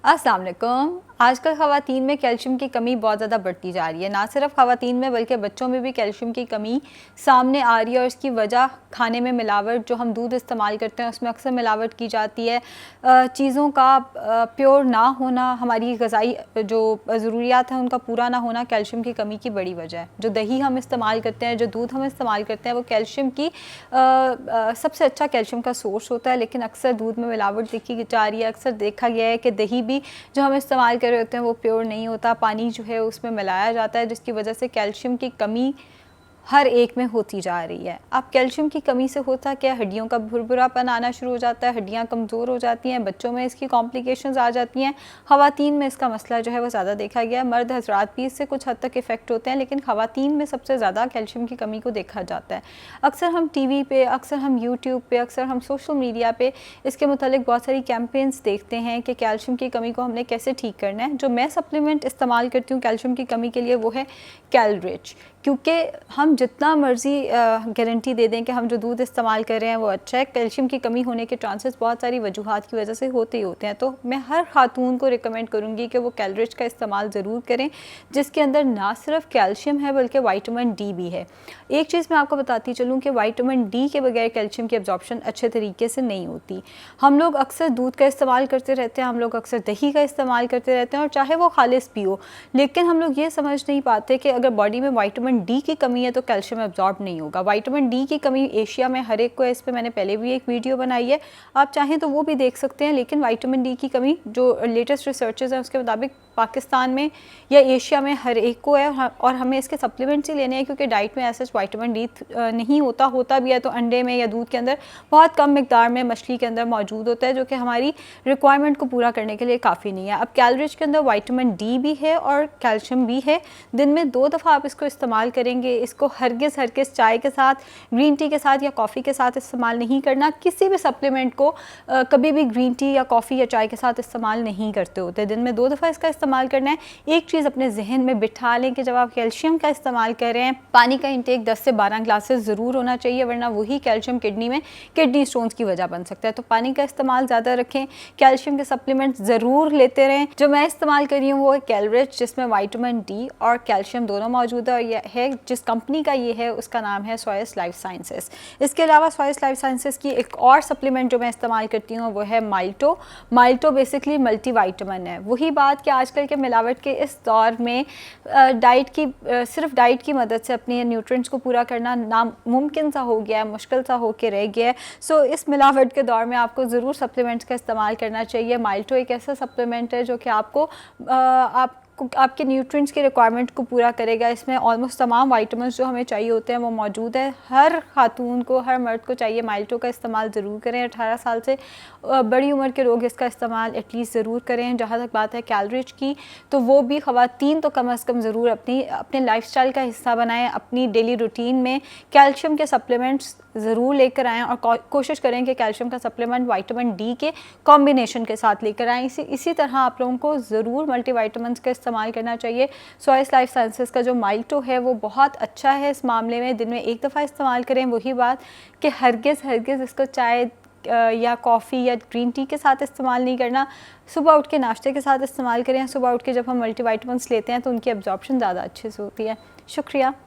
अस्सलाम वालेकुम। आजकल ख़वातीन में कैल्शियम की कमी बहुत ज़्यादा बढ़ती जा रही है। ना सिर्फ ख़वातीन में बल्कि बच्चों में भी कैल्शियम की कमी सामने आ रही है और इसकी वजह खाने में मिलावट, जो हम दूध इस्तेमाल करते हैं उसमें अक्सर मिलावट की जाती है। चीज़ों का प्योर ना होना, हमारी ग़िज़ाई जो ज़रूरियात हैं उनका पूरा ना होना कैल्शियम की कमी की बड़ी वजह है। जो दही हम इस्तेमाल करते हैं, जो दूध हम इस्तेमाल करते हैं, वो कैल्शियम की सबसे अच्छा कैल्शियम का सोर्स होता है, लेकिन अक्सर दूध में मिलावट देखी जा रही है। अक्सर देखा गया है कि दही भी जो हम इस्तेमाल कर रहे होते हैं वो प्योर नहीं होता, पानी जो है उसमें मिलाया जाता है, जिसकी वजह से कैल्शियम की कमी हर एक में होती जा रही है। अब कैल्शियम की कमी से होता क्या, हड्डियों का भुरभुरापन आना शुरू हो जाता है, हड्डियां कमज़ोर हो जाती हैं, बच्चों में इसकी कॉम्प्लिकेशंस आ जाती हैं। ख़वातीन में इसका मसला जो है वो ज़्यादा देखा गया है। मर्द हज़रात भी इससे कुछ हद तक इफ़ेक्ट होते हैं, लेकिन ख़वातीन में सबसे ज़्यादा कैल्शियम की कमी को देखा जाता है। अक्सर हम टीवी पे, अक्सर हम यूट्यूब पे, अक्सर हम सोशल मीडिया पे इसके मुतालिक बहुत सारी कैंपेन्स देखते हैं कि कैल्शियम की कमी को हमने कैसे ठीक करना है। जो मैं सप्लीमेंट इस्तेमाल करती हूँ कैल्शियम की कमी के लिए वो है कैलरिच, क्योंकि हम जितना मर्ज़ी गारंटी दे दें कि हम जो दूध इस्तेमाल कर रहे हैं वो अच्छा है, कैल्शियम की कमी होने के चांसेस बहुत सारी वजूहात की वजह से होते ही होते हैं। तो मैं हर खातून को रिकमेंड करूँगी कि वो कैलरिच का इस्तेमाल ज़रूर करें, जिसके अंदर ना सिर्फ कैल्शियम है बल्कि विटामिन डी भी है। एक चीज़ मैं आपको बताती चलूँ कि विटामिन डी के बगैर कैल्शियम की एब्जॉर्प्शन अच्छे तरीके से नहीं होती। हम लोग अक्सर दूध का इस्तेमाल करते रहते हैं, हम लोग अक्सर दही का इस्तेमाल करते रहते हैं, और चाहे वो खालिस भी हो, लेकिन हम लोग ये समझ नहीं पाते कि अगर बॉडी में विटामिन डी की कमी है तो कैल्शियम एब्जॉर्ब नहीं होगा। विटामिन डी की कमी एशिया में हर एक को है, इस पे मैंने पहले भी एक वीडियो बनाई है, आप चाहें तो वो भी देख सकते हैं। लेकिन विटामिन डी की कमी जो लेटेस्ट रिसर्चेस हैं उसके मुताबिक पाकिस्तान में या एशिया में हर एक को है, और हमें इसके सप्लीमेंट्स ही लेने हैं, क्योंकि डाइट में ऐसा विटामिन डी नहीं होता भी है तो अंडे में या दूध के अंदर बहुत कम मिकदार में, मछली के अंदर मौजूद होता है, जो कि हमारी रिक्वायरमेंट को पूरा करने के लिए काफ़ी नहीं है। अब कैलरिच के अंदर विटामिन डी भी है और कैल्शियम भी है। दिन में 2 दफ़ा आप इसको इस्तेमाल करेंगे। इसको हरगिज़ चाय के साथ, ग्रीन टी के साथ या कॉफ़ी के साथ इस्तेमाल नहीं करना। किसी भी सप्लीमेंट को कभी भी ग्रीन टी या कॉफ़ी या चाय के साथ इस्तेमाल नहीं करते होते। दिन में 2 दफ़ा इसका इस्तेमाल करना है। एक चीज़ अपने जहन में बिठा लें कि जब आप कैल्शियम का इस्तेमाल कर रहे हैं, पानी का इंटेक 10 से 12 ग्लासेस ज़रूर होना चाहिए, वरना वही कैल्शियम किडनी में किडनी स्टोन्स की वजह बन सकता है। तो पानी का इस्तेमाल ज़्यादा रखें, कैल्शियम के सप्लीमेंट ज़रूर लेते रहें। जो मैं इस्तेमाल कर रही हूँ वो है कैलरिच, जिसमें विटामिन डी और कैल्शियम दोनों मौजूद है, और यह है जिस कंपनी का ये है उसका नाम है सॉयस लाइफ साइंसेस। इसके अलावा सॉयस लाइफ साइंसेस की एक और सप्लीमेंट जो मैं इस्तेमाल करती हूँ वो है माइल्टो। माइल्टो बेसिकली मल्टीविटामिन है। वही बात कि आजकल के मिलावट के इस दौर में सिर्फ डाइट की मदद से अपने न्यूट्रिएंट्स को पूरा करना नामुमकिन सा हो गया है, मुश्किल सा होके रह गया है। सो इस मिलावट के दौर में आपको ज़रूर सप्लीमेंट्स का इस्तेमाल करना चाहिए। माइल्टो एक ऐसा सप्लीमेंट है जो कि आपके न्यूट्रिएंट्स की रिक्वायरमेंट को पूरा करेगा। इसमें ऑलमोस्ट तमाम विटामिन्स जो हमें चाहिए होते हैं वो मौजूद है। हर खातून को, हर मर्द को चाहिए माइल्टो का इस्तेमाल ज़रूर करें। 18 साल से बड़ी उम्र के लोग इसका इस्तेमाल एटलीस्ट ज़रूर करें। जहाँ तक बात है कैलरिच की, तो वो भी ख़वातीन तो कम अज़ कम ज़रूर अपने लाइफस्टाइल का हिस्सा बनाएं। अपनी डेली रूटीन में कैल्शियम के सप्लीमेंट्स ज़रूर लेकर आएँ, और कोशिश करें कि कैल्शियम का सप्लीमेंट विटामिन डी के कॉम्बिनेशन के साथ लेकर आएँ। इसी तरह आप लोगों को ज़रूर मल्टीविटामिन्स का इस्तेमाल करना चाहिए। सॉयस लाइफ साइंसेस का जो माइल्टो है वो बहुत अच्छा है इस मामले में। दिन में 1 दफ़ा इस्तेमाल करें। वही बात कि हरगिज़ इसको चाय या कॉफ़ी या ग्रीन टी के साथ इस्तेमाल नहीं करना। सुबह उठ के नाश्ते के साथ इस्तेमाल करें। सुबह उठ के जब हम मल्टीविटामिन्स लेते हैं तो उनकी एब्जॉर्प्शन ज़्यादा अच्छे से होती है। शुक्रिया।